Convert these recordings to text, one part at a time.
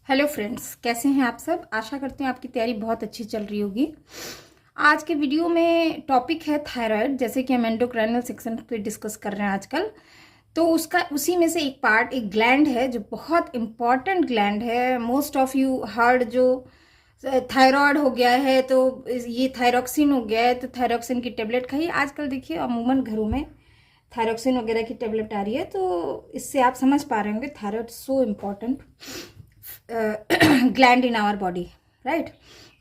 Hello friends, कैसे हैं आप सब। आशा करते हैं आपकी तैयारी बहुत अच्छी चल रही होगी। आज के वीडियो में टॉपिक है थायराइड। जैसे कि हम एंडोक्राइनल सेक्शन पे डिस्कस कर रहे हैं आजकल, तो उसका उसी में से एक पार्ट, एक ग्लैंड है जो बहुत इम्पॉर्टेंट ग्लैंड है। मोस्ट ऑफ यू हर्ड, जो थायराइड हो गया है तो ये थायरोक्सिन हो गया है तो थायरोक्सिन की टेबलेट खाइए। आजकल देखिए अमूमन घरों में थायरोक्सिन वगैरह की टेबलेट आ रही है, तो इससे आप समझ पा रहे होंगे thyroid so important gland in our body, right.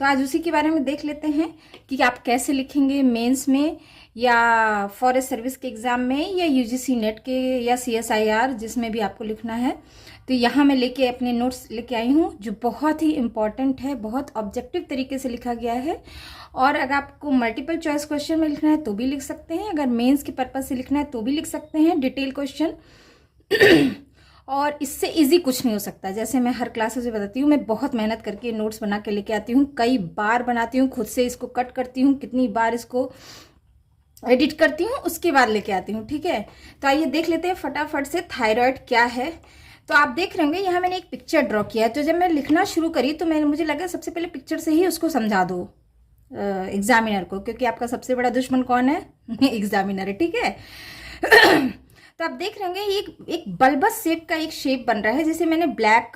तो आज उसी के बारे में देख लेते हैं कि आप कैसे लिखेंगे मेंस में, या फॉरेस्ट सर्विस के एग्ज़ाम में, या यूजीसी नेट के, या सीएसआईआर, जिसमें भी आपको लिखना है। तो यहाँ मैं लेके अपने नोट्स लेके आई हूँ जो बहुत ही इम्पॉर्टेंट है, बहुत ऑब्जेक्टिव तरीके से लिखा गया है। और अगर आपको मल्टीपल चॉइस क्वेश्चन में लिखना है तो भी लिख सकते हैं, अगर मेंस के पर्पज से लिखना है तो भी लिख सकते हैं डिटेल क्वेश्चन। और इससे इजी कुछ नहीं हो सकता। जैसे मैं हर क्लासेस में बताती हूँ, मैं बहुत मेहनत करके नोट्स बना के लेके आती हूँ, कई बार बनाती हूँ, खुद से इसको कट करती हूँ, कितनी बार इसको एडिट करती हूँ, उसके बाद लेके आती हूँ। ठीक है, तो आइए देख लेते हैं फटाफट से थायराइड क्या है। तो आप देख रहे होंगे यहाँ मैंने एक पिक्चर ड्रॉ किया है। तो जब मैं लिखना शुरू करी तो मुझे लगा सबसे पहले पिक्चर से ही उसको समझा दो एग्जामिनर को, क्योंकि आपका सबसे बड़ा दुश्मन कौन है? एग्जामिनर है, ठीक है। तो आप देख रहे होंगे एक बल्बस शेप का एक शेप बन रहा है, जिसे मैंने ब्लैक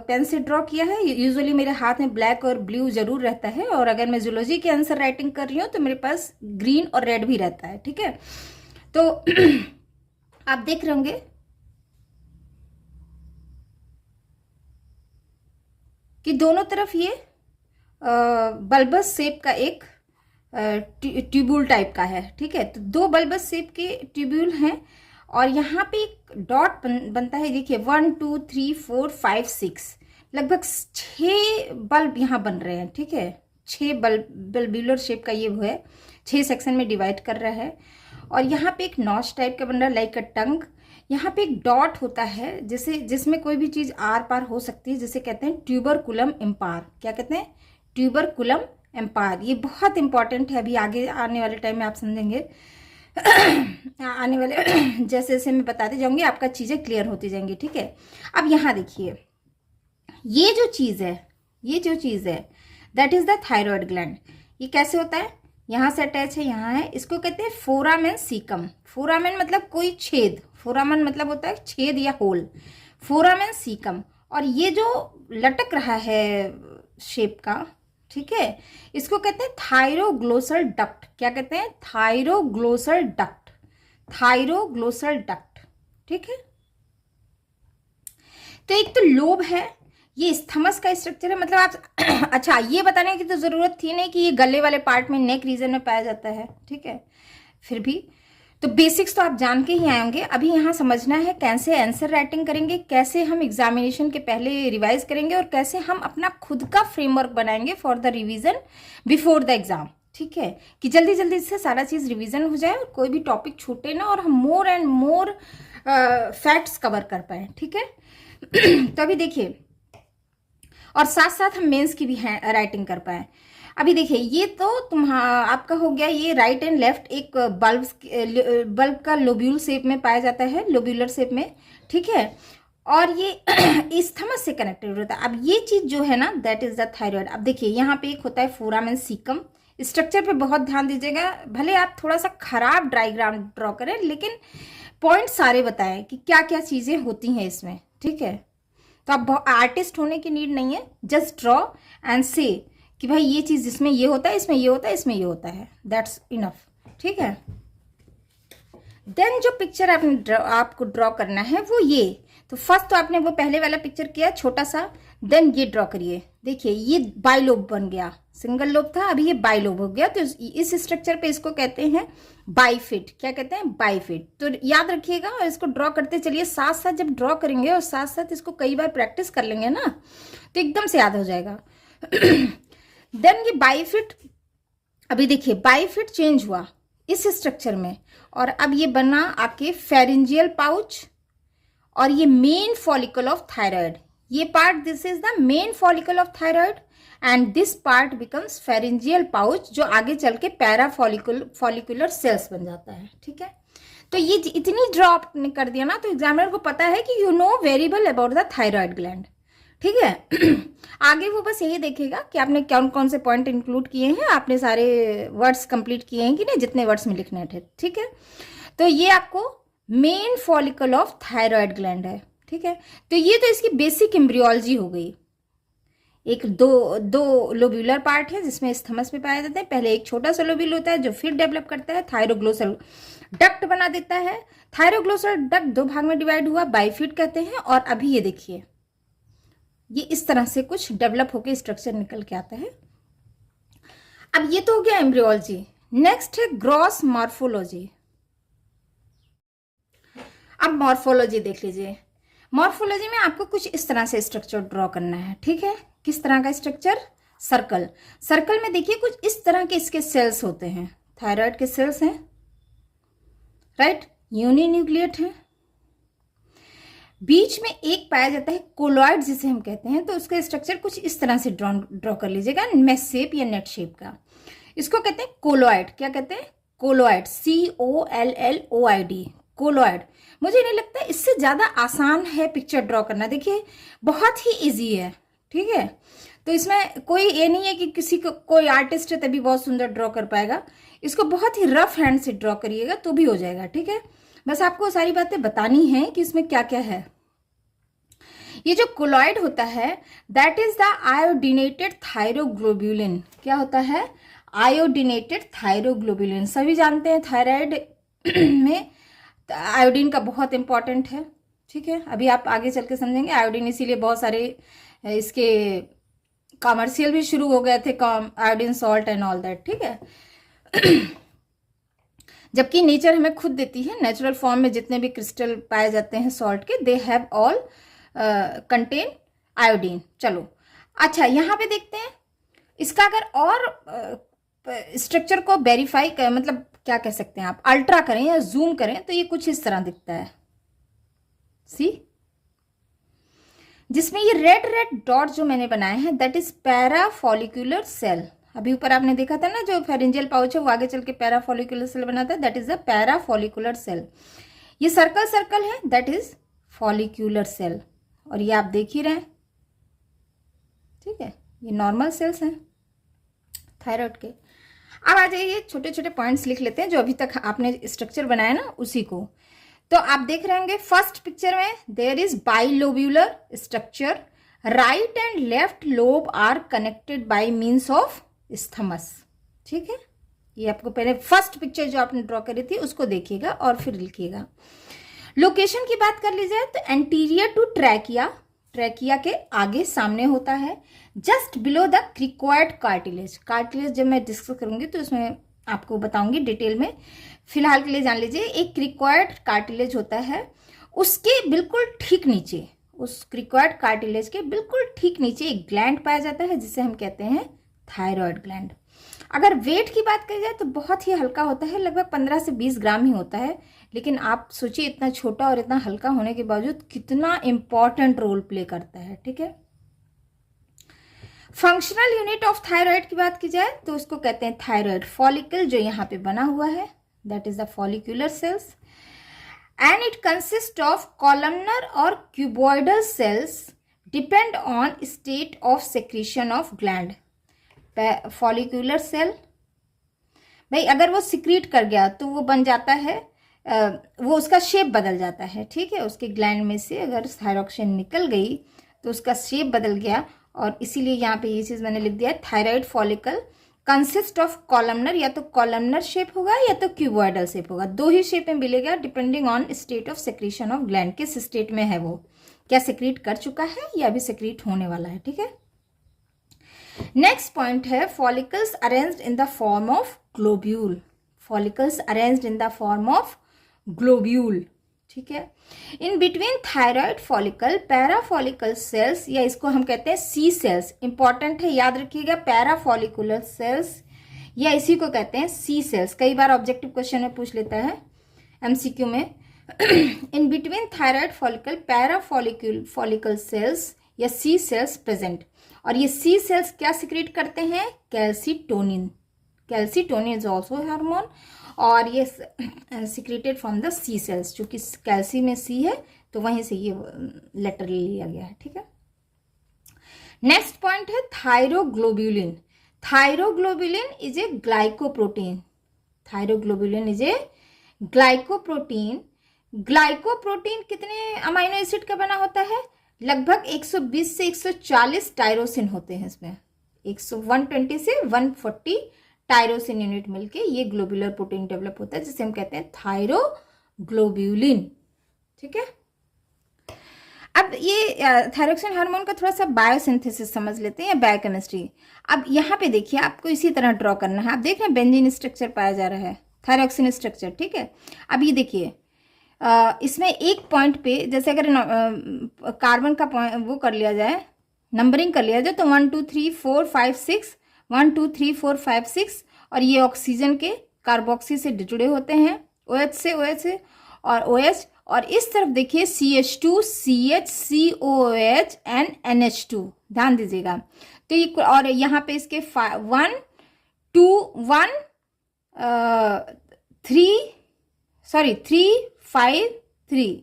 पेन से ड्रॉ किया है। यूजुअली मेरे हाथ में ब्लैक और ब्लू जरूर रहता है, और अगर मैं जूलॉजी के आंसर राइटिंग कर रही हूँ तो मेरे पास ग्रीन और रेड भी रहता है, ठीक है। तो आप देख रहे होंगे कि दोनों तरफ ये बल्बस शेप का एक ट्यूब्यूल टाइप का है, ठीक है। तो दो बल्बस शेप के ट्यूब्यूल हैं, और यहाँ पे एक डॉट बनता है। देखिए 1 2 3 4 5 6, लगभग 6 बल्ब यहाँ बन रहे हैं, ठीक है। 6 बल्ब्यूलर शेप का ये वो है, 6 सेक्शन में डिवाइड कर रहा है। और यहाँ पे एक नॉच टाइप का बन रहा है, लाइक अ टंग। यहाँ पे एक डॉट होता है जिसमें कोई भी चीज आर पार हो सकती है, जिसे कहते हैं ट्यूबरकुलम एम्पायर। क्या कहते हैं? Tuberculum impar. ये बहुत इंपॉर्टेंट है, अभी आगे आने वाले टाइम में आप समझेंगे। आने वाले जैसे जैसे मैं बताते जाऊंगी आपका चीजें क्लियर होती जाएंगी, ठीक है। अब यहाँ देखिए, ये जो चीज है that is the thyroid gland. ये कैसे होता है? यहाँ से अटैच है, यहाँ है। इसको कहते हैं फोरामेन सीकम। फोरामेन मतलब कोई छेद, फोरामेन मतलब होता है छेद या होल, फोरामेन सीकम। और ये जो लटक रहा है शेप का, ठीक है, इसको कहते हैं थायरोग्लोसल डक्ट। क्या कहते हैं? थायरोग्लोसल डक्ट, थायरोग्लोसल डक्ट, ठीक है। तो एक तो लोब है, ये स्थमस का स्ट्रक्चर है, मतलब आप अच्छा, ये बताने की तो जरूरत थी नहीं कि ये गले वाले पार्ट में, नेक रीजन में पाया जाता है, ठीक है। फिर भी तो बेसिक्स तो आप जान के ही आएंगे। अभी यहाँ समझना है कैसे आंसर राइटिंग करेंगे, कैसे हम एग्जामिनेशन के पहले रिवाइज करेंगे, और कैसे हम अपना खुद का फ्रेमवर्क बनाएंगे for the revision before the exam, ठीक है। कि जल्दी जल्दी से सारा चीज रिवीजन हो जाए और कोई भी टॉपिक छूटे ना, और हम more and more facts cover कर पाए, ठीक है। तो अभी देखिए, और साथ साथ हम मेंस की भी राइटिंग कर पाए। अभी देखिए, ये तो आपका हो गया, ये राइट एंड लेफ्ट एक बल्ब का लोब्यूल शेप में पाया जाता है, लोब्यूलर शेप में, ठीक है। और ये स्थमस से कनेक्टेड होता है। अब ये चीज जो है ना, दैट इज द थायराइड। अब देखिए यहाँ पे एक होता है फोरामेन सीकम। स्ट्रक्चर पे बहुत ध्यान दीजिएगा, भले आप थोड़ा सा खराब डायग्राम ड्रॉ करें, लेकिन पॉइंट सारे बताएं कि क्या क्या चीजें होती हैं इसमें, ठीक है। तो आप आर्टिस्ट होने की नीड नहीं है, जस्ट ड्रॉ एंड से कि भाई ये चीज इसमें ये होता है, इसमें ये होता है, इसमें ये होता है, दैट्स इनफ, ठीक है। देन जो पिक्चर आपको ड्रॉ करना है वो ये। तो फर्स्ट तो आपने वो पहले वाला पिक्चर किया छोटा सा, देन ये ड्रॉ करिए। देखिए ये बाइलोब बन गया, सिंगल लोब था, अभी ये बाइलोब हो गया। तो इस स्ट्रक्चर पे इसको कहते हैं बाइफिट। क्या कहते हैं? बाइफिट। तो याद रखिएगा और इसको ड्रॉ करते चलिए साथ साथ। जब ड्रॉ करेंगे और साथ साथ इसको कई बार प्रैक्टिस कर लेंगे ना, तो एकदम से याद हो जाएगा। देन ये बाइफिट, अभी देखिए बाइफिट चेंज हुआ इस स्ट्रक्चर में, और अब ये बना आपके फेरिंजियल पाउच, और ये मेन फॉलिकल ऑफ थायराइड। ये part, this is the main follicle of thyroid, and this part becomes pharyngeal pouch, जो आगे चल के पैरा फॉलिकुलर सेल्स बन जाता है, ठीक है। तो ये इतनी ड्रॉ आपने कर दिया ना, तो एग्जामिनर को पता है कि you know very well about the thyroid gland, ठीक है। आगे वो बस यही देखेगा कि आपने कौन कौन से पॉइंट इंक्लूड किए हैं, आपने सारे वर्ड्स कंप्लीट किए हैं कि नहीं, जितने वर्ड्स में लिखने थे। ठीक है, तो ये आपको main follicle of thyroid gland है। ठीक है, तो ये तो इसकी बेसिक एम्ब्रियोलॉजी हो गई। एक दो लोब्यूलर पार्ट है जिसमें स्थमस में पाया जाता है। पहले एक छोटा सा लोब्यूल होता है जो फिर डेवलप करता है, थायरोग्लोसल डक्ट बना देता है। थायरोग्लोसल डक्ट दो भाग में डिवाइड हुआ, बाइफिड कहते हैं। और अभी ये देखिए, ये इस तरह से कुछ डेवलप होकर स्ट्रक्चर निकल के आता है। अब ये तो हो गया एम्ब्रियोलॉजी। नेक्स्ट है ग्रॉस मॉर्फोलॉजी। अब मॉर्फोलॉजी देख लीजिए। मॉर्फोलॉजी में आपको कुछ इस तरह से स्ट्रक्चर ड्रॉ करना है। ठीक है, किस तरह का स्ट्रक्चर? सर्कल। सर्कल में देखिए कुछ इस तरह के इसके सेल्स होते हैं, थायराइड के सेल्स हैं, राइट, यूनिन्यूक्लिएट हैं। बीच में एक पाया जाता है कोलॉइड जिसे हम कहते हैं, तो उसका स्ट्रक्चर कुछ इस तरह से ड्रॉ कर लीजिएगा, मैश शेप या नेट शेप का। इसको कहते हैं कोलॉइड। क्या कहते हैं? Colloid, COLLOID, colloid. मुझे नहीं लगता इससे ज्यादा आसान है पिक्चर ड्रॉ करना। देखिए बहुत ही इजी है। ठीक है, तो इसमें कोई ये नहीं है कि किसी को कोई आर्टिस्ट है तभी बहुत सुंदर ड्रॉ कर पाएगा। इसको बहुत ही रफ हैंड से ड्रॉ करिएगा तो भी हो जाएगा। ठीक है, बस आपको सारी बातें बतानी है कि इसमें क्या क्या है। ये जो कोलॉइड होता है दैट इज द आयोडीनेटेड थायरोग्लोब्यूलिन। क्या होता है? आयोडीनेटेड थायरोग्लोब्यूलिन। सभी जानते हैं थायराइड में आयोडीन का बहुत इंपॉर्टेंट है। ठीक है, अभी आप आगे चल के समझेंगे आयोडीन, इसीलिए बहुत सारे इसके कमर्शियल भी शुरू हो गए थे, iodine salt and all that. ठीक है, जबकि नेचर हमें खुद देती है, नेचुरल फॉर्म में जितने भी क्रिस्टल पाए जाते हैं सॉल्ट के, they have all contain iodine. चलो अच्छा, यहाँ पे देखते हैं इसका अगर और स्ट्रक्चर को वेरीफाई कर, मतलब क्या कह सकते हैं आप, अल्ट्रा करें या जूम करें तो ये कुछ इस तरह दिखता है। सी, जिसमें ये रेड रेड डॉट जो मैंने बनाए हैं दैट इज पैराफॉलिकुलर सेल। अभी ऊपर आपने देखा था ना जो फेरेंजियल पाउच है वो आगे चल के पैराफॉलिकुलर सेल बनाता है, that is the parafollicular cell. ये सर्कल सर्कल है दैट इज फॉलिक्यूलर सेल, और ये आप देख ही रहे हैं। ठीक है, ये नॉर्मल सेल्स हैं थायराइड के। अब आ जाइए, छोटे छोटे पॉइंट्स लिख लेते हैं जो अभी तक आपने स्ट्रक्चर बनाया ना उसी को। तो आप देख रहे होंगे फर्स्ट पिक्चर में there is bilobular structure, right and left lobe are connected by means of isthmus. ठीक है, ये आपको पहले फर्स्ट पिक्चर जो आपने ड्रॉ करी थी उसको देखिएगा और फिर लिखिएगा। लोकेशन की बात कर ली जाए तो एंटीरियर टू ट्रैकिया, ट्रैकिया के आगे सामने होता है, just below the cricoid cartilage. Cartilage जब मैं डिस्कस करूंगी तो उसमें आपको बताऊंगी डिटेल में, फिलहाल के लिए जान लीजिए एक क्रिक्वायर्ड कार्टिलेज होता है, उसके बिल्कुल ठीक नीचे, उस क्रिक्वायर्ड कार्टिलेज के बिल्कुल ठीक नीचे एक ग्लैंड पाया जाता है जिसे हम कहते हैं थायराइड ग्लैंड। अगर वेट की बात की जाए तो बहुत ही हल्का होता है, लगभग 15 से 20 ग्राम ही होता है, लेकिन आप सोचिए इतना छोटा और इतना हल्का होने के बावजूद कितना इंपॉर्टेंट रोल प्ले करता है। ठीक है, फंक्शनल यूनिट ऑफ थायराइड की बात की जाए तो उसको कहते हैं थायराइड फॉलिकल, जो यहाँ पे बना हुआ है that is the follicular cells, and it consist of columnar और cuboidal cells depend on state of secretion of gland. Follicular cell भाई अगर वो सिक्रीट कर गया तो वो बन जाता है, वो उसका शेप बदल जाता है। ठीक है, उसके ग्लैंड में से अगर थायरोक्सिन निकल गई तो उसका शेप बदल गया, और इसीलिए यहाँ पे ये चीज़ मैंने लिख दिया है thyroid follicle consist of columnar, या तो कॉलमनर शेप होगा या तो क्यूबॉइडल शेप होगा, दो ही शेप में मिलेगा depending on state of secretion of gland, किस स्टेट में है वो, क्या सेक्रीट कर चुका है या अभी सेक्रीट होने वाला है। ठीक है, नेक्स्ट पॉइंट है follicles arranged in the form of globule. Follicles arranged in the form of globule. ठीक है, in between thyroid follicle parafollicular cells, या इसको हम कहते हैं सी सेल्स, इंपॉर्टेंट है याद रखिएगा, पैराफॉलिकुलर सेल्स या इसी को कहते हैं सी सेल्स। कई बार ऑब्जेक्टिव क्वेश्चन में पूछ लेता है एमसीक्यू में। In between thyroid follicle parafollicular cells या सी सेल्स प्रेजेंट, और ये सी सेल्स क्या सिक्रीट करते हैं? Calcitonin. Calcitonin is also hormone, और ये secreted from the C cells, चूंकि कैल्सी में सी है तो वहीं से ये लेटर लिया गया है। ठीक है, नेक्स्ट पॉइंट है thyroglobulin. Thyroglobulin is a glycoprotein. Thyroglobulin is a glycoprotein. Glycoprotein कितने अमाइनो एसिड का बना होता है? लगभग 120 से 140 टायरोसिन होते हैं इसमें। 120 से 140 टायरोसिन यूनिट मिलके ये ग्लोब्यूलर प्रोटीन डेवलप होता है, जिसे हम कहते हैं थायरोग्लोब्यूलिन। ठीक है, अब ये थायरोक्सिन हार्मोन का थोड़ा सा बायोसिंथेसिस समझ लेते हैं या बायोकेमिस्ट्री। अब यहाँ पे देखिए, आपको इसी तरह ड्रॉ करना है। आप देख रहे हैं बेंजीन स्ट्रक्चर पाया जा रहा है, थायरोक्सिन स्ट्रक्चर। ठीक है, अब ये देखिए, इसमें एक पॉइंट पे जैसे अगर कार्बन का वो कर लिया जाए, नंबरिंग कर लिया जाए, तो 1 2 3 4 5 6, 1 2 3 4 5 6, और ये ऑक्सीजन के कार्बोक्सी से जुड़े होते हैं, OH से, OH से और OH। और इस तरफ देखिए CH2, CH, COOH and NH2, ध्यान दीजिएगा। तो ये, और यहाँ पे इसके 1 2 1 3 5 3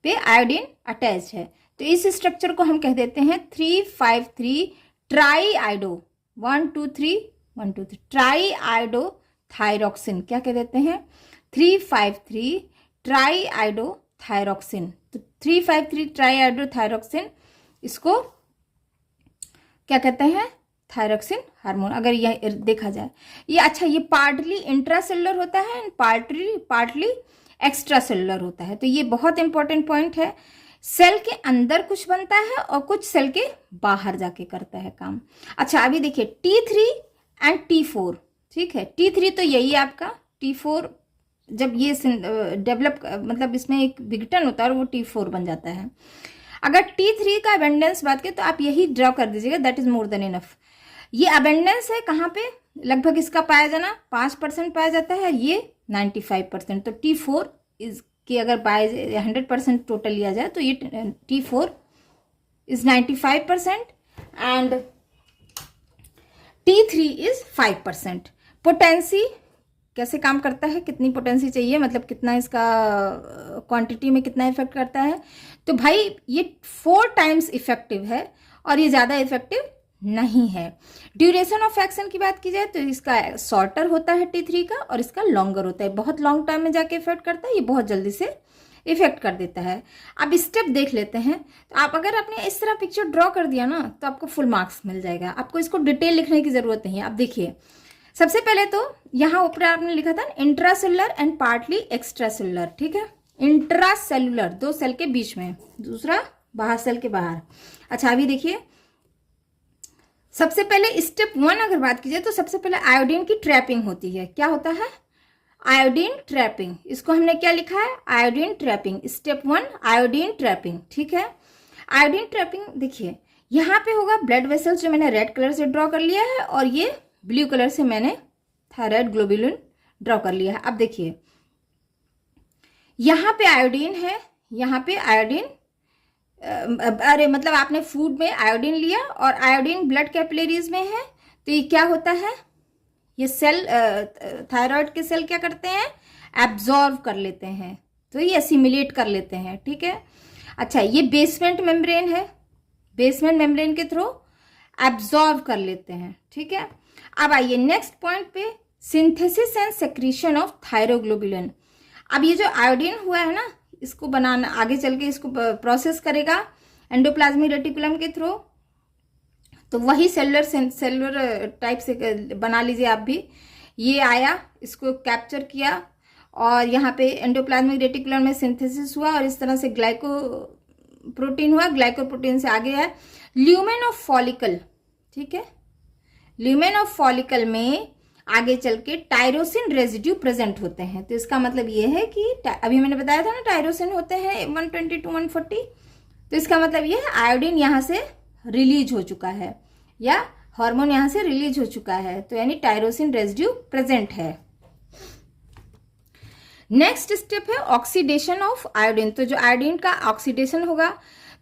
पे आयोडीन अटैच है। तो इस स्ट्रक्चर को हम कह देते हैं 353 ट्राई आइडो, 1 2 3 1 2 3 ट्राई आइडो थायरोक्सिन। क्या कह देते हैं? 353 ट्राई आइडो थायरोक्सिन। तो 353 ट्राई आइडो थायरोक्सिन, इसको क्या कहते हैं? Thyroxine hormone. अगर यह देखा जाए, ये अच्छा, ये पार्टली इंट्रासेलुलर होता है एंड पार्टली एक्स्ट्रा सेलुलर होता है। तो ये बहुत इंपॉर्टेंट पॉइंट है। सेल के अंदर कुछ बनता है और कुछ सेल के बाहर जाके करता है काम। अच्छा, अभी देखिए T3 एंड T4। ठीक है, T3 तो यही है आपका, T4 जब ये डेवलप, मतलब इसमें एक विघटन होता है और वो T4 बन जाता है। अगर T3 का अबेंडेंस बात करें तो आप यही ड्रॉ कर दीजिएगा, that is more than enough. ये अबेंडेंस है कहाँ पे? लगभग इसका पाया जाना 5% पाया जाता है, ये 95%। तो T4 इज कि अगर बाय 100% टोटल लिया जाए तो ये T4 is 95% and T3 is 5%। Potency कैसे काम करता है, कितनी पोटेंसी चाहिए, मतलब कितना इसका क्वांटिटी में कितना इफेक्ट करता है? तो भाई ये 4 टाइम्स इफेक्टिव है और ये ज़्यादा इफेक्टिव नहीं है। ड्यूरेशन ऑफ एक्शन की बात की जाए तो इसका शॉर्टर होता है T3 का, और इसका लॉन्गर होता है, बहुत लॉन्ग टाइम में जाके इफेक्ट करता है, ये बहुत जल्दी से इफेक्ट कर देता है। अब स्टेप देख लेते हैं। तो आप अगर आपने इस तरह पिक्चर ड्रॉ कर दिया ना तो आपको फुल मार्क्स मिल जाएगा, आपको इसको डिटेल लिखने की जरूरत नहीं है। आप देखिए, सबसे पहले तो यहाँ ऊपर आपने लिखा था इंट्रासेलुलर एंड पार्टली एक्स्ट्रासेलुलर। ठीक है, इंट्रासेलुलर 2 सेल के बीच में, दूसरा बाहर सेल के बाहर। अच्छा, अभी देखिए, सबसे पहले स्टेप 1 अगर बात की जाए तो सबसे पहले आयोडीन की ट्रैपिंग होती है। क्या होता है? Iodine trapping. इसको हमने क्या लिखा है? Iodine trapping. Step 1 iodine trapping. ठीक है, आयोडीन ट्रैपिंग देखिए, यहाँ पे होगा ब्लड वेसल्स जो मैंने रेड कलर से ड्रॉ कर लिया है, और ये ब्लू कलर से मैंने थायराइड ग्लोब्यूलिन ड्रॉ कर लिया है। अब देखिए, यहाँ पे आयोडीन है, यहाँ पे आयोडीन, अरे मतलब आपने फूड में आयोडीन लिया और आयोडीन ब्लड कैपिलरीज में है, तो ये क्या होता है? ये सेल, थायराइड के सेल क्या करते हैं? एब्जॉर्व कर लेते हैं, तो ये असिमिलेट कर लेते हैं। ठीक है, अच्छा, ये बेसमेंट मेम्ब्रेन है, बेसमेंट मेम्ब्रेन के थ्रू एब्जॉर्व कर लेते हैं। ठीक है, अब आइए नेक्स्ट पॉइंट पे, सिंथेसिस एंड सेक्रीशन ऑफ थायरोग्लोब्यूलिन। अब ये जो आयोडीन हुआ है ना, इसको बनाना, आगे चल के इसको प्रोसेस करेगा एंडोप्लाज्मिक रेटिकुलम के थ्रू, तो वही सेलुलर टाइप से बना लीजिए आप भी। ये आया, इसको कैप्चर किया और यहाँ पे एंडोप्लाज्मिक रेटिकुलम में सिंथेसिस हुआ और इस तरह से ग्लाइकोप्रोटीन हुआ। ग्लाइकोप्रोटीन से आगे है ल्यूमेन ऑफ फॉलिकल। ठीक है, ल्यूमेन ऑफ फॉलिकल में आगे चल के टायरोसिन रेजिड्यू प्रेजेंट होते हैं। तो इसका मतलब ये है कि अभी मैंने बताया था ना, टायरोसिन होते हैं 120 to 140, तो इसका मतलब ये है आयोडीन यहाँ से रिलीज हो चुका है या हार्मोन यहाँ से रिलीज हो चुका है, तो यानी टायरोसिन रेजिड्यू प्रेजेंट है। नेक्स्ट स्टेप है ऑक्सीडेशन ऑफ आयोडीन। तो जो आयोडीन का ऑक्सीडेशन होगा,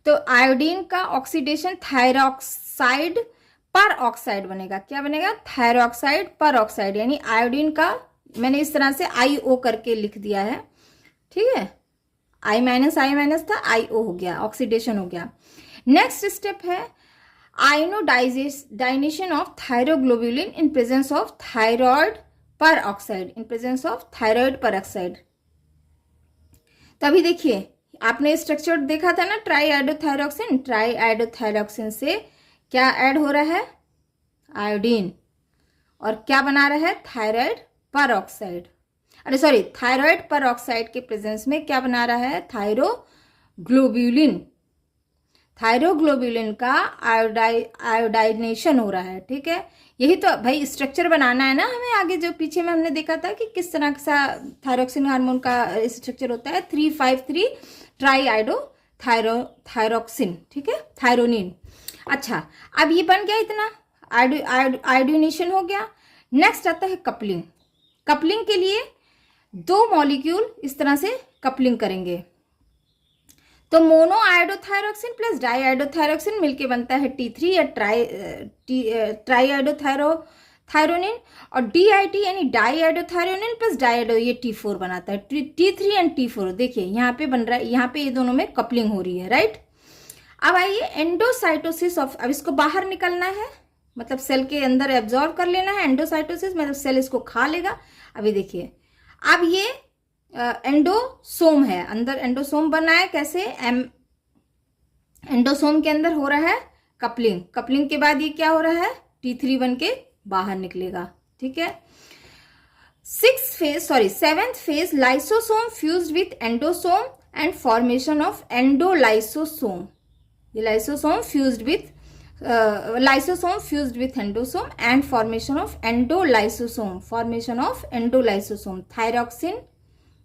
तो आयोडीन का ऑक्सीडेशन थायरॉक्साइड पर ऑक्साइड बनेगा। क्या बनेगा? थायरॉक्साइड पर ऑक्साइड, यानी आयोडीन का मैंने इस तरह से IO करके लिख दिया है। ठीक है, I- था, IO हो गया, ऑक्सीडेशन हो गया। नेक्स्ट स्टेप है iodination of thyroglobulin in presence of thyroid peroxidase, in presence of thyroid peroxidase. तो अभी देखिए आपने स्ट्रक्चर देखा था ना, ट्राईआयोडोथायरॉक्सिन, ट्राईआयोडोथायरॉक्सिन से क्या ऐड हो रहा है, आयोडीन, और क्या बना रहा है, थायराइड पर ऑक्साइड, अरे सॉरी थायराइड पर ऑक्साइड के प्रेजेंस में क्या बना रहा है, थायरोग्लोबुलिन, थायरोग्लोबुलिन का आयोडाइनेशन हो रहा है। ठीक है, यही तो भाई स्ट्रक्चर बनाना है ना हमें आगे, जो पीछे में हमने देखा था कि किस तरह का थायरोक्सिन हार्मोन का स्ट्रक्चर होता है, 3,5,3 ट्राईआयोडो थायरोक्सिन, ठीक है, थायरोनिन। अच्छा अब ये बन गया इतना, आयोडीनेशन हो गया। नेक्स्ट आता है कपलिंग। कपलिंग के लिए दो मॉलिक्यूल इस तरह से कपलिंग करेंगे, तो मोनो आयोडोथायरोक्सिन प्लस डाईआयोडोथायरोक्सिन मिलके बनता है T3 या ट्राईआयोडोथायरोनिन, और DIT यानी डाईआयोडोथायरोनिन प्लस डाईआयोडो ये T4 बनाता है, T3 एंड T4। देखिए यहाँ पे बन रहा है, यहाँ पे ये दोनों में कपलिंग हो रही है, राइट। अब आइए एंडोसाइटोसिस ऑफ, अब इसको बाहर निकलना है, मतलब सेल के अंदर एब्जॉर्ब कर लेना है। एंडोसाइटोसिस मतलब सेल इसको खा लेगा। अभी देखिए अब ये एंडोसोम है, अंदर एंडोसोम बना है, कैसे, एंडोसोम के अंदर हो रहा है कपलिंग, कपलिंग के बाद ये क्या हो रहा है, T3 बन के बाहर निकलेगा। ठीक है, seventh phase lysosome fused with endosome and formation of endolysosome. ये lysosome fused with endosome and formation of endolysosome, thyroxine.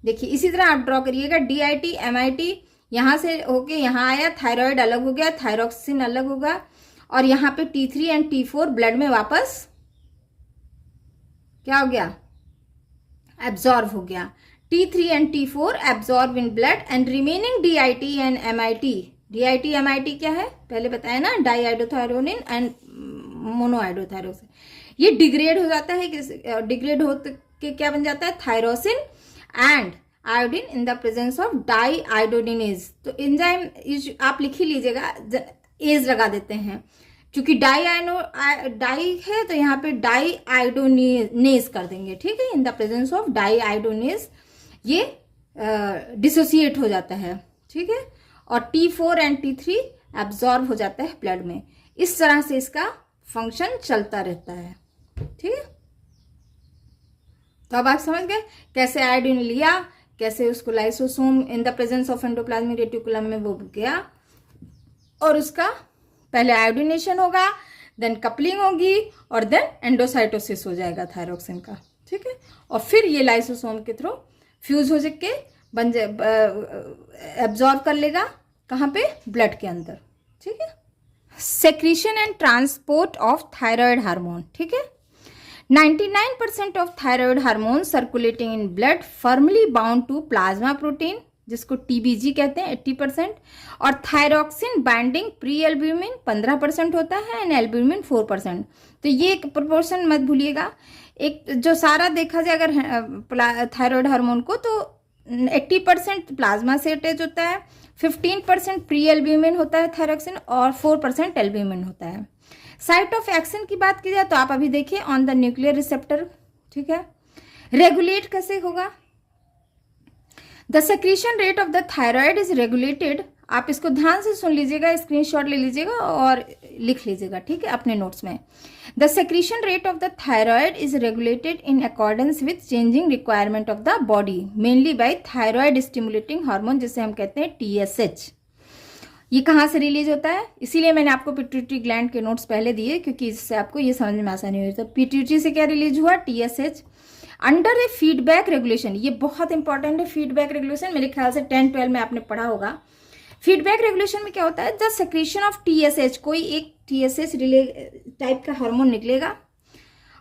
देखिए इसी तरह आप ड्रॉ करिएगा, DIT MIT यहाँ से होके यहाँ आया, थायराइड अलग हो गया, थायरॉक्सिन अलग होगा, और यहाँ पे T3 एंड T4 ब्लड में वापस क्या हो गया, एब्जॉर्ब हो गया। T3 and T4 absorb in blood and remaining DIT and MIT। DIT MIT क्या है, पहले बताया ना, डाईआयोडोथायरोनिन एंड मोनोआयोडोथायरोसिन। ये डिग्रेड हो जाता है, डिग्रेड हो के क्या बन जाता है, tyrosine and iodine in the presence of deiodinase. तो एंजाइम आप लिख ही लीजिएगा, एज लगा देते हैं, क्योंकि डाई है तो यहाँ पे डाईआयोडोनेज कर देंगे। ठीक है, इन द प्रेजेंस ऑफ डाईआयोडोनेज ये डिसोसिएट हो जाता है। ठीक है, और T4 एंड T3 एब्जॉर्ब हो जाता है ब्लड में। इस तरह से इसका फंक्शन चलता रहता है। ठीक है, तो अब आप समझ गए कैसे आयोडीन लिया, कैसे उसको lysosome in the presence of endoplasmic reticulum में वो गया, और उसका पहले आयोडीनेशन होगा, देन कपलिंग होगी, और देन एंडोसाइटोसिस हो जाएगा थायरोक्सिन का। ठीक है, और फिर ये लाइसोसोम के थ्रू फ्यूज हो के बन जाए, एब्जॉर्ब कर लेगा, कहाँ पे, ब्लड के अंदर। ठीक है, secretion and transport of thyroid hormone. ठीक है, 99% of thyroid hormone circulating in blood firmly bound to plasma protein, जिसको TBG कहते हैं, 80%, और थायरोक्सिन बाइंडिंग प्री एल्ब्यूमिन 15% होता है एंड एल्ब्यूमिन 4%। तो ये एक प्रोपोर्शन मत भूलिएगा, एक जो सारा देखा जाए अगर थायराइड हार्मोन को, तो 80% प्लाज्मा से अटैच होता है, 15% प्री एल्ब्यूमिन होता है थायरोक्सिन, और 4% एल्ब्यूमिन होता है। साइट ऑफ एक्शन की बात की जाए तो आप अभी देखिए, ऑन द न्यूक्लियर रिसेप्टर। ठीक है, रेगुलेट कैसे होगा, the secretion rate of the thyroid is regulated. आप इसको ध्यान से सुन लीजिएगा, स्क्रीनशॉट ले लीजिएगा और लिख लीजिएगा, ठीक है, अपने नोट्स में। The secretion rate of the thyroid is regulated in accordance with changing requirement of the body, mainly by thyroid stimulating hormone, जिसे हम कहते हैं TSH। ये कहाँ से रिलीज होता है, इसीलिए मैंने आपको पिट्यूटरी ग्लैंड के नोट्स पहले दिए, क्योंकि इससे आपको ये समझ में आसानी हुई। तो पिट्यूटरी से क्या रिलीज हुआ, TSH, अंडर ए फीडबैक रेगुलेशन। ये बहुत इंपॉर्टेंट है, फीडबैक रेगुलेशन, मेरे ख्याल से 10-12 में आपने पढ़ा होगा। फीडबैक रेगुलेशन में क्या होता है, द सेक्रेशन ऑफ TSH, कोई एक TSH टाइप का हार्मोन निकलेगा,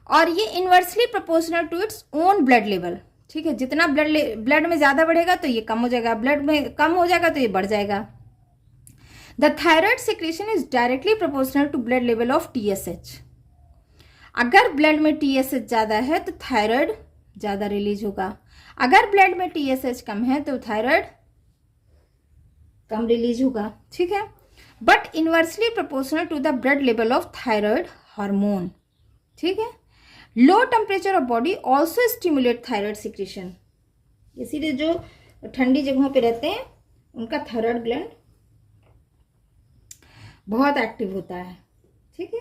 और ये inversely proportional to its own blood level. ठीक है, जितना ब्लड में ज्यादा बढ़ेगा तो ये कम हो जाएगा, ब्लड में कम हो जाएगा तो ये बढ़ जाएगा। The thyroid secretion is directly proportional to blood level of TSH। अगर ब्लड में TSH ज्यादा है तो थायराइड ज्यादा रिलीज होगा, अगर ब्लड में TSH कम है तो थायराइड कम रिलीज होगा। ठीक है, but inversely proportional to the blood level of thyroid hormone. ठीक है, low temperature of body also stimulate thyroid secretion. इसीलिए जो ठंडी जगहों पे रहते हैं उनका थायराइड ग्लैंड बहुत एक्टिव होता है। ठीक है,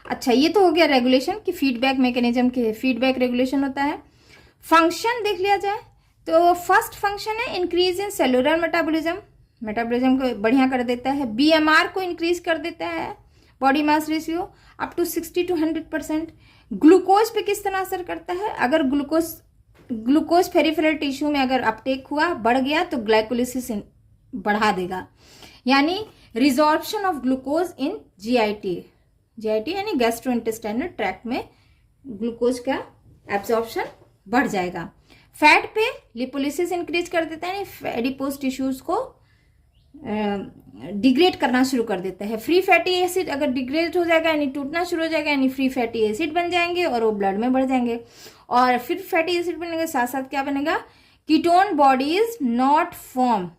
अच्छा ये तो हो गया रेगुलेशन की फीडबैक मैकेनिज्म के फीडबैक रेगुलेशन होता है। फंक्शन देख लिया जाए तो फर्स्ट फंक्शन है increase in cellular metabolism, metabolism को बढ़िया कर देता है। बीएमआर को इंक्रीज कर देता है, body mass ratio up to 60 to 100%। Glucose पे किस तरह असर करता है, अगर ग्लूकोज पेरिफेरल टिश्यू में अगर अपटेक हुआ बढ़ गया तो ग्लाइकोलिसिस बढ़ा देगा, यानी resorption of glucose in GIT यानी गैस्ट्रोइंटेस्टाइनल ट्रैक्ट में ग्लूकोज का एब्जॉर्प्शन बढ़ जाएगा। फैट पे लिपोलिसिस इंक्रीज कर देता है, यानी एडिपोज टिश्यूज को डिग्रेड करना शुरू कर देता है। फ्री फैटी एसिड अगर डिग्रेड हो जाएगा यानी टूटना शुरू हो जाएगा, यानी फ्री फैटी एसिड बन जाएंगे और वो ब्लड में बढ़ जाएंगे। और फिर फैटी एसिड बनने के साथ साथ क्या बनेगा, ketone bodies not form.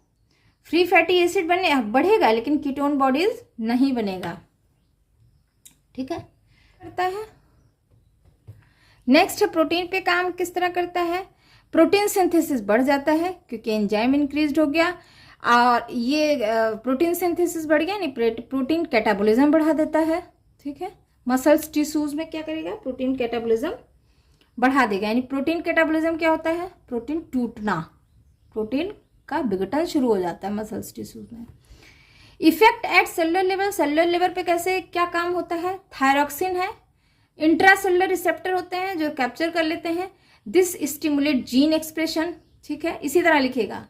Free fatty acid बनने बढ़ेगा लेकिन कीटोन बॉडीज नहीं बनेगा। ठीक है, करता है। नेक्स्ट प्रोटीन पे काम किस तरह करता है, प्रोटीन सिंथेसिस बढ़ जाता है क्योंकि एंजाइम इंक्रीज हो गया और ये प्रोटीन सिंथेसिस बढ़ गया, नहीं प्रोटीन कैटाबॉलिज्म बढ़ा देता है। ठीक है, मसल्स टिश्यूज में क्या करेगा, प्रोटीन कैटाबॉलिज्म बढ़ा देगा। यानी प्रोटीन कैटाबॉलिज्म क्या होता है, प्रोटीन टूटना, प्रोटीन का विघटन शुरू हो जाता है मसल्स टिश्यूज में। Effect at cellular level, cellular level पे कैसे क्या काम होता है, थायरॉक्सिन है, इंट्रासेलुलर रिसेप्टर होते हैं जो कैप्चर कर लेते हैं। This stimulate gene expression. ठीक है, इसी तरह लिखेगा,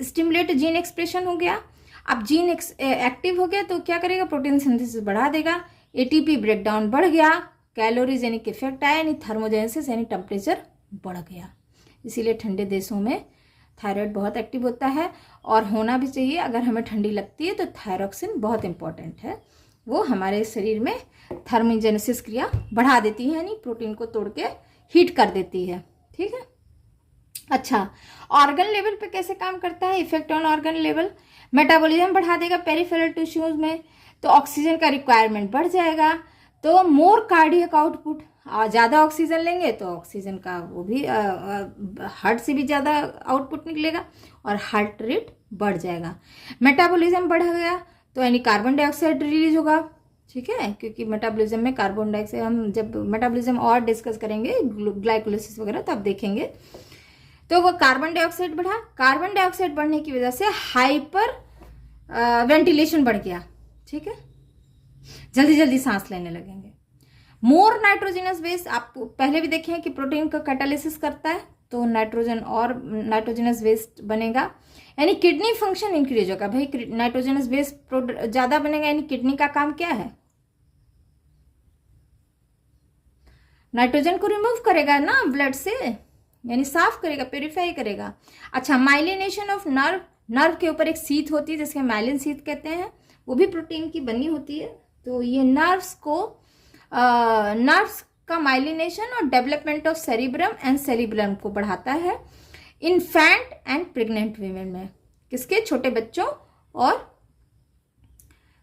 स्टिमुलेट जीन एक्सप्रेशन हो गया। अब जीन एक्टिव हो गया तो क्या करेगा, प्रोटीन सिंथेसिस बढ़ा देगा, एटीपी ब्रेकडाउन बढ़ गया, कैलोरीजेनिक इफेक्ट आया, यानी थर्मोजेनेसिस यानी टेम्परेचर बढ़ गया। इसीलिए ठंडे देशों में थायराइड बहुत एक्टिव होता है और होना भी चाहिए। अगर हमें ठंडी लगती है तो थायरॉक्सिन बहुत इंपॉर्टेंट है, वो हमारे शरीर में थर्मोजेनेसिस क्रिया बढ़ा देती है, यानी प्रोटीन को तोड़ के हीट कर देती है। ठीक है, अच्छा ऑर्गन लेवल पे कैसे काम करता है, effect on organ level, metabolism बढ़ा देगा पेरिफेरल टिश्यूज में, तो ऑक्सीजन का रिक्वायरमेंट बढ़ जाएगा, तो मोर कार्डियक आउटपुट, ज़्यादा ऑक्सीजन लेंगे तो ऑक्सीजन का वो भी हार्ट से भी ज़्यादा आउटपुट निकलेगा और हार्ट रेट बढ़ जाएगा। मेटाबॉलिज्म बढ़ गया तो यानी कार्बन डाइऑक्साइड रिलीज होगा। ठीक है, क्योंकि मेटाबॉलिज्म में कार्बन डाइऑक्साइड, हम जब मेटाबॉलिज्म और डिस्कस करेंगे ग्लाइकोलिसिस वगैरह तब देखेंगे, तो वो कार्बन डाइऑक्साइड बढ़ा। कार्बन डाइऑक्साइड बढ़ने की वजह से हाइपर वेंटिलेशन बढ़ गया। ठीक है, जल्दी जल्दी सांस लेने लगेंगे। मोर नाइट्रोजनस वेस्ट, आप पहले भी देखे हैं कि प्रोटीन का कैटालिसिस करता है तो नाइट्रोजन और नाइट्रोजनस वेस्ट बनेगा, यानी किडनी फंक्शन इंक्रीज होगा। भाई नाइट्रोजनस वेस्ट ज्यादा बनेगा यानी किडनी का काम क्या है, नाइट्रोजन को रिमूव करेगा ना ब्लड से, यानी साफ करेगा, प्योरीफाई करेगा। अच्छा, माइलिनेशन ऑफ नर्व, नर्व के ऊपर एक सीथ होती है जिसके माइलिन सीथ कहते हैं, वो भी प्रोटीन की बनी होती है। तो ये नर्व्स का माइलिनेशन और development of cerebrum and cerebrum को बढ़ाता है इन्फेंट एंड प्रेग्नेंट वीमेन में, किसके, छोटे बच्चों और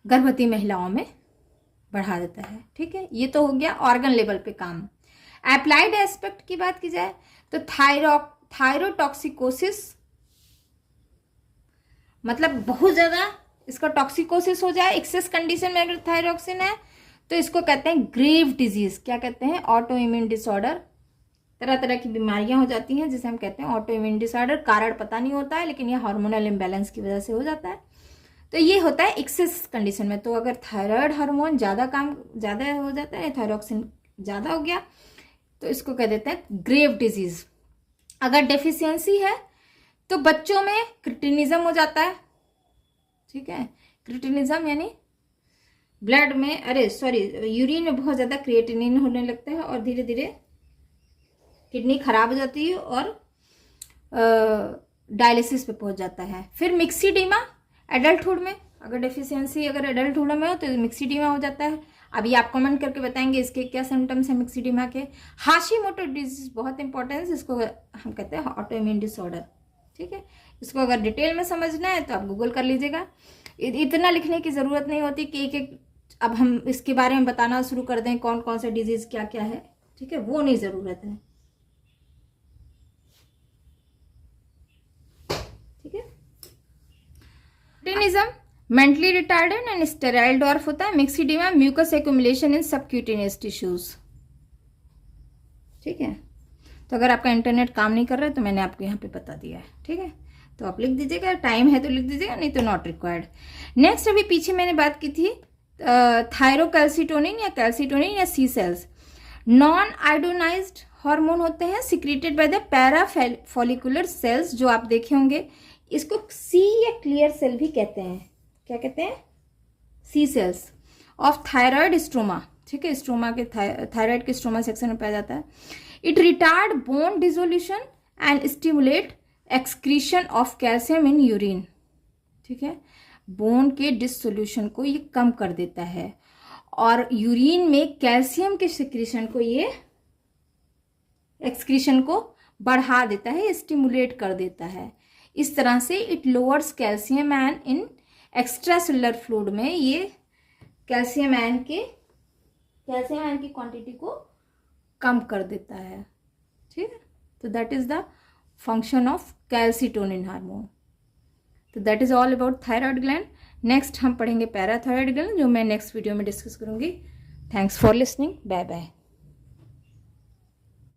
गर्भवती महिलाओं में बढ़ा देता है। ठीक है, ये तो हो गया ऑर्गन लेवल पे काम। अप्लाइड एस्पेक्ट की बात की जाए तो थायरोटॉक्सिकोसिस, मतलब बहुत ज्यादा इसका टॉक्सिकोसिस हो जाए, एक्सेस कंडीशन में अगर थायरॉक्सिन है तो इसको कहते हैं ग्रेव डिजीज। क्या कहते हैं, ऑटो इम्यून डिसऑर्डर। तरह तरह की बीमारियां हो जाती हैं जिसे हम कहते हैं ऑटो इम्यून डिसऑर्डर। कारण पता नहीं होता है लेकिन यह हार्मोनल इम्बैलेंस की वजह से हो जाता है। तो ये होता है एक्सेस कंडीशन में। तो अगर थायराइड हार्मोन ज़्यादा हो जाता है, थायरॉक्सिन ज़्यादा हो गया तो इसको कह देते हैं ग्रेव डिजीज। अगर डेफिशिएंसी है तो बच्चों में क्रिटिनिज्म हो जाता है। ठीक है, क्रिटिनिज्म यानी ब्लड में, यूरिन में बहुत ज़्यादा क्रिएटिनिन होने लगता है और धीरे धीरे किडनी खराब हो जाती है और डायलिसिस पे पहुंच जाता है। फिर मिक्सीडीमा एडल्टहुड में, अगर डेफिशिएंसी अगर एडल्टहुड में हो तो मिक्सीडीमा हो जाता है। अभी आप कमेंट करके बताएंगे इसके क्या सिम्टम्स हैं मिक्सीडीमा के। हाशिमोटो डिजीज बहुत इंपॉर्टेंस, इसको हम कहते हैं ऑटो इम्यून डिसऑर्डर। ठीक है, इसको अगर डिटेल में समझना है तो आप गूगल कर लीजिएगा। इतना लिखने की ज़रूरत नहीं होती कि एक एक अब हम इसके बारे में बताना शुरू कर दें कौन कौन से डिजीज़ क्या क्या है, ठीक है, वो नहीं ज़रूरत है। ठीक है, cretinism mentally retarded and sterile dwarf होता है। Myxoedema mucus accumulation in subcutaneous tissues. ठीक है, तो अगर आपका इंटरनेट काम नहीं कर रहा है तो मैंने आपको यहाँ पे बता दिया है। ठीक है, तो आप लिख दीजिएगा, टाइम है तो लिख दीजिएगा, नहीं तो नॉट रिक्वायर्ड। नेक्स्ट, अभी पीछे मैंने बात की थी थायरोकैल्सिटोनिन या कैल्सिटोनिन या C cells. Non iodinated hormone होते हैं secreted by the parafollicular cells, जो आप देखे होंगे। इसको सी या क्लियर सेल भी कहते हैं। क्या कहते हैं? सी सेल्स ऑफ थायराइड स्ट्रोमा। ठीक है, स्ट्रोमा के थायराइड के स्ट्रोमा सेक्शन में पाया जाता है। It retard bone dissolution and stimulate excretion of calcium in urine. ठीक है, बोन के डिसोल्यूशन को ये कम कर देता है और यूरिन में कैल्शियम के सिक्रीशन को ये एक्सक्रीशन को बढ़ा देता है, स्टिमुलेट कर देता है। इस तरह से it lowers calcium ion in extra cellular fluid में ये कैल्शियम आयन की क्वांटिटी को कम कर देता है। ठीक है, तो that is the function of calcitonin hormone. तो that is all about thyroid gland. Next हम पढ़ेंगे पैराथायराइड ग्लैंड, जो मैं नेक्स्ट वीडियो में डिस्कस करूंगी। Thanks for listening, bye bye.